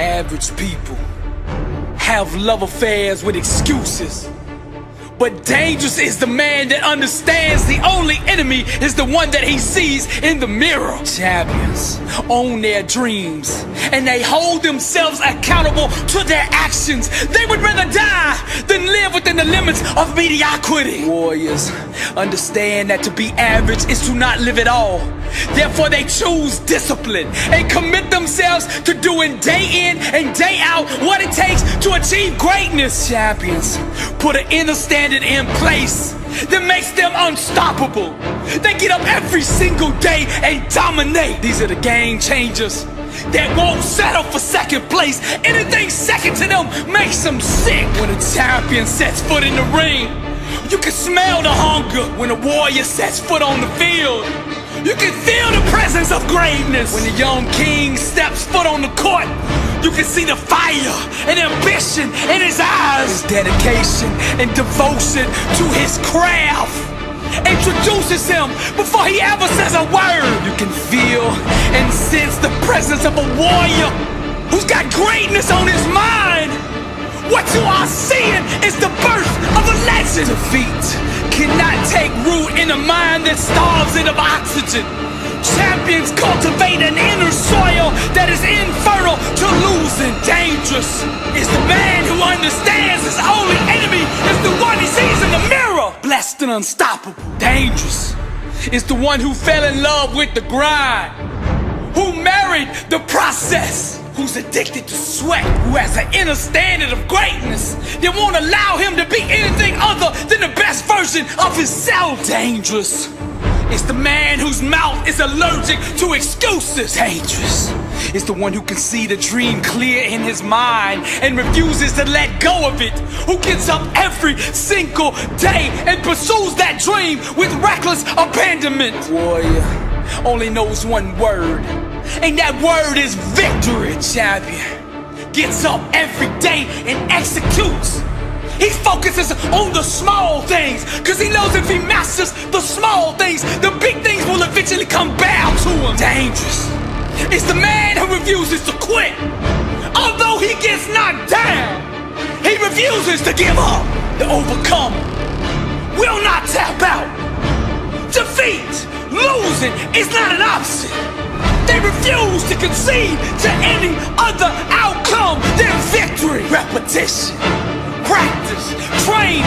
Average people have love affairs with excuses. But dangerous is the man that understands the only enemy is the one that he sees in the mirror. Champions own their dreams and they hold themselves accountable to their actions. They would rather die than live within the limits of mediocrity. Warriors understand that to be average is to not live at all. Therefore they choose discipline and commit themselves to doing day in and day out what it takes to achieve greatness. Champions put an inner standard in place that makes them unstoppable. They get up every single day and dominate. These are the game changers that won't settle for second place. Anything second to them makes them sick. When a champion sets foot in the ring, you can smell the hunger. When a warrior sets foot on the field, you can feel the presence of greatness. When a young king steps foot on the court, you can see the fire and ambition in his eyes. His dedication and devotion to his craft introduces him before he ever says a word. You can feel and sense the presence of a warrior who's got greatness on his mind. What you are seeing is the birth of a legend. Defeat cannot take root in a mind that starves it of oxygen. Champions cultivate an inner soil that is infertile to losing. Dangerous is the man who understands his only enemy is the one he sees in the mirror. Blessed and unstoppable. Dangerous is the one who fell in love with the grind, who married the process, who's addicted to sweat, who has an inner standard of greatness that won't allow him to be anything other than the best version of himself. Dangerous is the man whose mouth is allergic to excuses. Dangerous is the one who can see the dream clear in his mind and refuses to let go of it, who gets up every single day and pursues that dream with reckless abandonment. Warrior only knows one word, and that word is victory. Champion gets up every day and executes. He focuses on the small things, cause he knows if he masters the small things, the big things will eventually come bow to him. Dangerous is the man who refuses to quit. Although he gets knocked down, he refuses to give up. The overcomer will not tap out. Defeat, losing is not an option. They refuse to concede to any other outcome than victory. Repetition, practice, training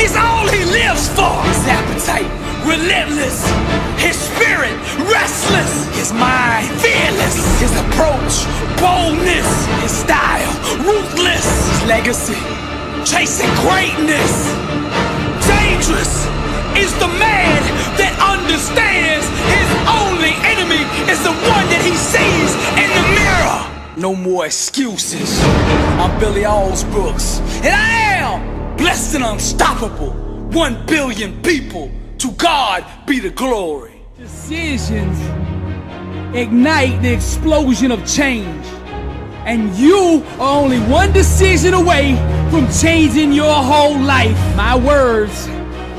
is all he lives for. His appetite relentless, his spirit restless, his mind fearless, his approach boldness, his style ruthless, his legacy chasing greatness. Dangerous is the man that understands his only enemy is the one that he sees in the mirror. No more excuses. I'm Billy Allsbrooks, and I am blessed and unstoppable. 1 billion people, to God be the glory. Decisions ignite the explosion of change, and you are only one decision away from changing your whole life. My words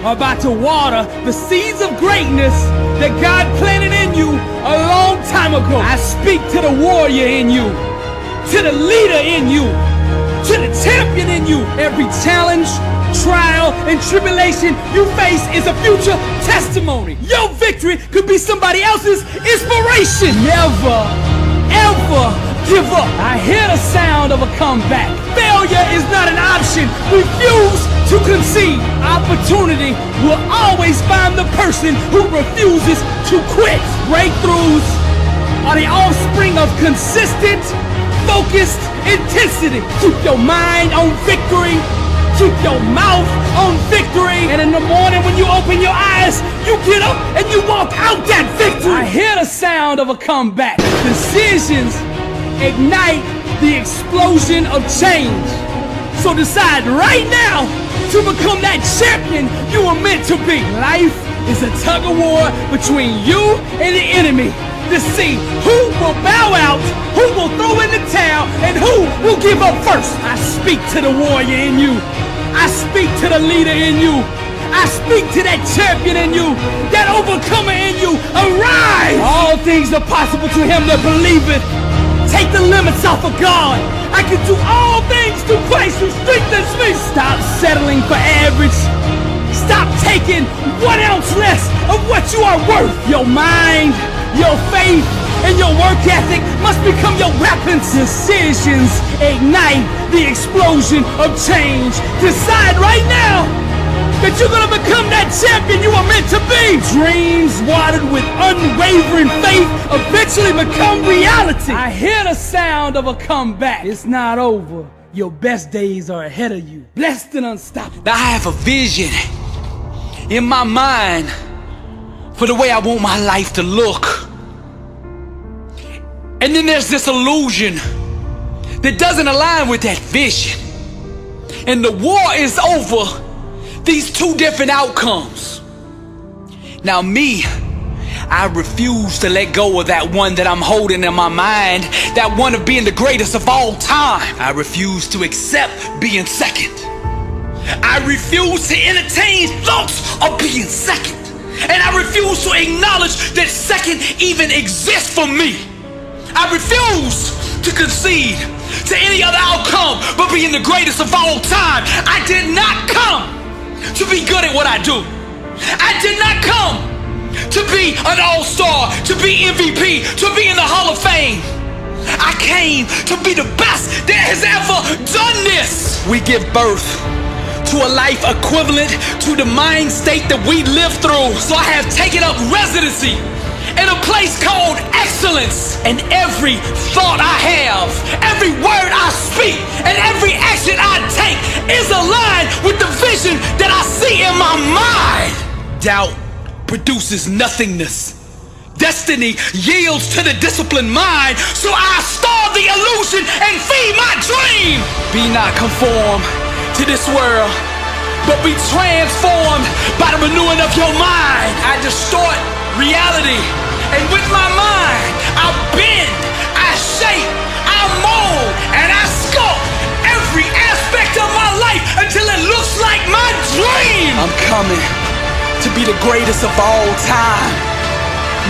are about to water the seeds of greatness that God planted in you a long time ago. I speak to the warrior in you, to the leader in you, to the champion in you. Every challenge, trial, and tribulation you face is a future testimony. Your victory could be somebody else's inspiration. Never, ever give up. I hear the sound of a comeback. Failure is not an option. Refuse to concede. Opportunity will always find the person who refuses to quit. Breakthroughs are the offspring of consistent, focused intensity. Keep your mind on victory. Keep your mouth on victory. And in the morning when you open your eyes, you get up and you walk out that victory. I hear the sound of a comeback. Decisions ignite the explosion of change. So decide right now to become that champion you were meant to be. Life is a tug of war between you and the enemy to see who will bow out, who will throw in the towel, and who will give up first. I speak to the warrior in you. I speak to the leader in you. I speak to that champion in you, that overcomer in you. Arise! All things are possible to him that believeth. Take the limits off of God. I can do all things through Christ who strengthens me. Stop settling for average. Stop taking 1 ounce less of what you are worth. Your mind, your faith, and your work ethic must become your weapons. Decisions ignite the explosion of change. Decide right now that you're gonna become that champion you are meant to be. Dreams watered with unwavering faith eventually become reality. I hear the sound of a comeback. It's not over. Your best days are ahead of you. Blessed and unstoppable. Now I have a vision in my mind for the way I want my life to look. And then there's this illusion that doesn't align with that vision. And the war is over these two different outcomes. Now me, I refuse to let go of that one that I'm holding in my mind, that one of being the greatest of all time. I refuse to accept being second. I refuse to entertain thoughts of being second. And I refuse to acknowledge that second even exists for me. I refuse to concede to any other outcome but being the greatest of all time. I did not come to be good at what I do. I did not come to be an all-star, to be MVP, to be in the Hall of Fame. I came to be the best that has ever done this. We give birth to a life equivalent to the mind state that we live through. So I have taken up residency in a place called excellence. And every thought I have, every word I speak, and every action I take is aligned with the vision that I see in my mind. Doubt produces nothingness. Destiny yields to the disciplined mind. So I starve the illusion and feed my dream. Be not conformed to this world, but be transformed by the renewing of your mind. I distort reality, and with my mind I bend, I shape, I mold, and I sculpt every aspect of my life until it looks like my dream. I'm coming to be the greatest of all time.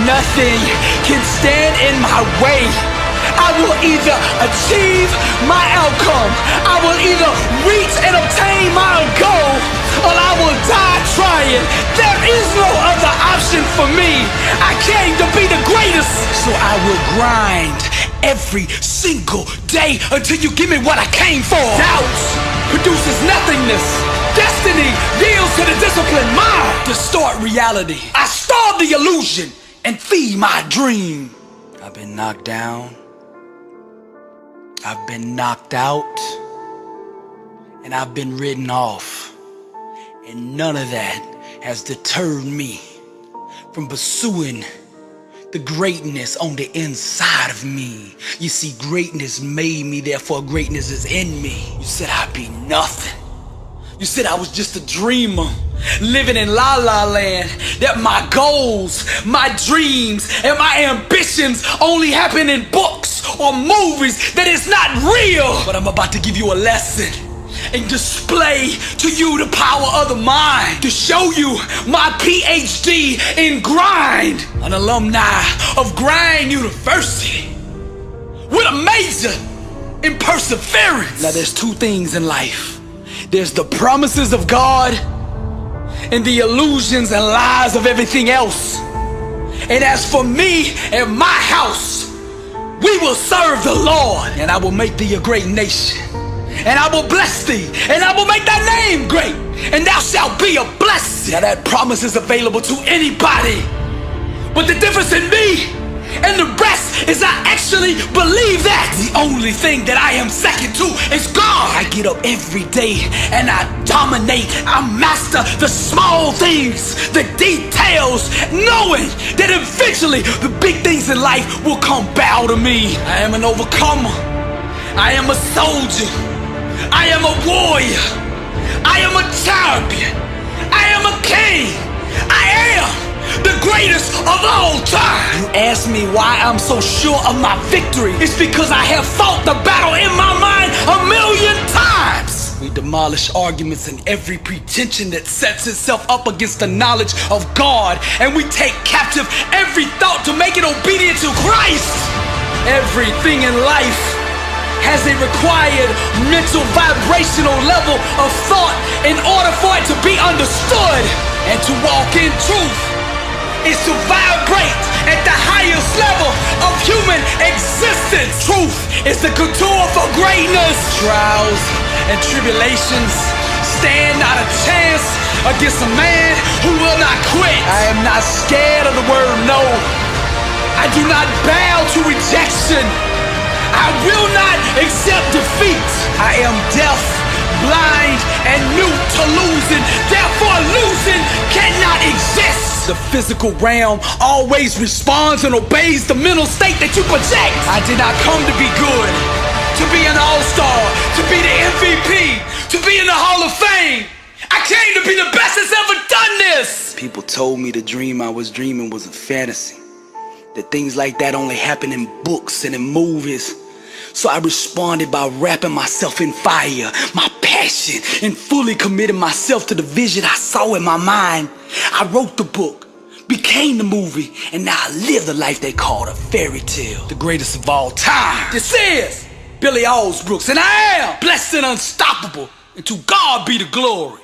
Nothing can stand in my way. I will either achieve my outcome, I will either reach and obtain my goal, or I will die trying. There is no other option for me. I came to be the greatest, so I will grind every single day until you give me what I came for. Doubt produces nothingness. Destiny yields to the disciplined mind. Distort reality. I starve the illusion and feed my dream. I've been knocked down, I've been knocked out, and I've been written off. And none of that has deterred me from pursuing the greatness on the inside of me. You see, greatness made me, therefore greatness is in me. You said I'd be nothing. You said I was just a dreamer, living in la la land, that my goals, my dreams, and my ambitions only happen in books or movies, that it's not real. But I'm about to give you a lesson and display to you the power of the mind, to show you my PhD in grind, an alumni of Grind University with a major in perseverance. Now there's two things in life. There's the promises of God and the illusions and lies of everything else. And as for me and my house, we will serve the Lord, and I will make thee a great nation, and I will bless thee, and I will make thy name great, and thou shalt be a blessing. Now that promise is available to anybody, but the difference in me and the rest is I actually believe that. The only thing that I am second to is God. I get up every day and I dominate. I master the small things, the details, knowing that eventually the big things in life will come bow to me. I am an overcomer. I am a soldier. I am a warrior. I am a champion. I am a king. I am the greatest of all time. You ask me why I'm so sure of my victory. It's because I have fought the battle in my mind 1,000,000 times. We demolish arguments and every pretension that sets itself up against the knowledge of God, and we take captive every thought to make it obedient to Christ. Everything in life has a required mental vibrational level of thought in order for it to be understood. And to walk in truth is to vibrate at the highest level of human existence. Truth is the couture for greatness. Trials and tribulations stand not a chance against a man who will not quit. I am not scared of the word no. I do not bow to rejection. I will not accept defeat. I am deaf, blind, and mute to losing. Therefore, losing cannot exist. The physical realm always responds and obeys the mental state that you project. I did not come to be good, to be an all-star, to be the MVP, to be in the Hall of Fame. I came to be the best that's ever done this. People told me the dream I was dreaming was a fantasy, that things like that only happen in books and in movies. So I responded by wrapping myself in fire, my passion, and fully committing myself to the vision I saw in my mind. I wrote the book, became the movie, and now I live the life they call a fairy tale. The greatest of all time. This is Billy Alsbrooks, and I am blessed and unstoppable, and to God be the glory.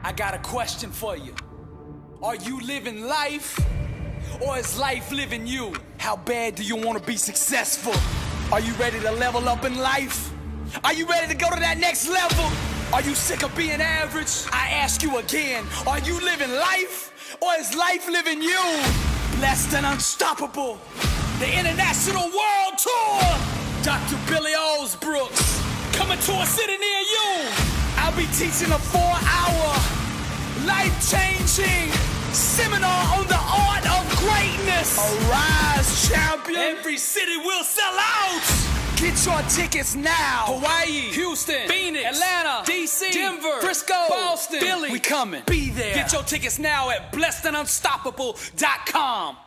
I got a question for you. Are you living life, or is life living you? How bad do you want to be successful? Are you ready to level up in life? Are you ready to go to that next level? Are you sick of being average? I ask you again, are you living life, or is life living you? Blessed and unstoppable, the international world tour. Dr. Billy Alsbrooks, coming to a city near you. I'll be teaching a 4-hour, life-changing seminar on the art of greatness. Arise, champion. Every city will sell out. Get your tickets now. Hawaii, Houston, Phoenix, Atlanta, DC, Denver, Frisco, Boston, Philly. We coming. Be there. Get your tickets now at blessedandunstoppable.com.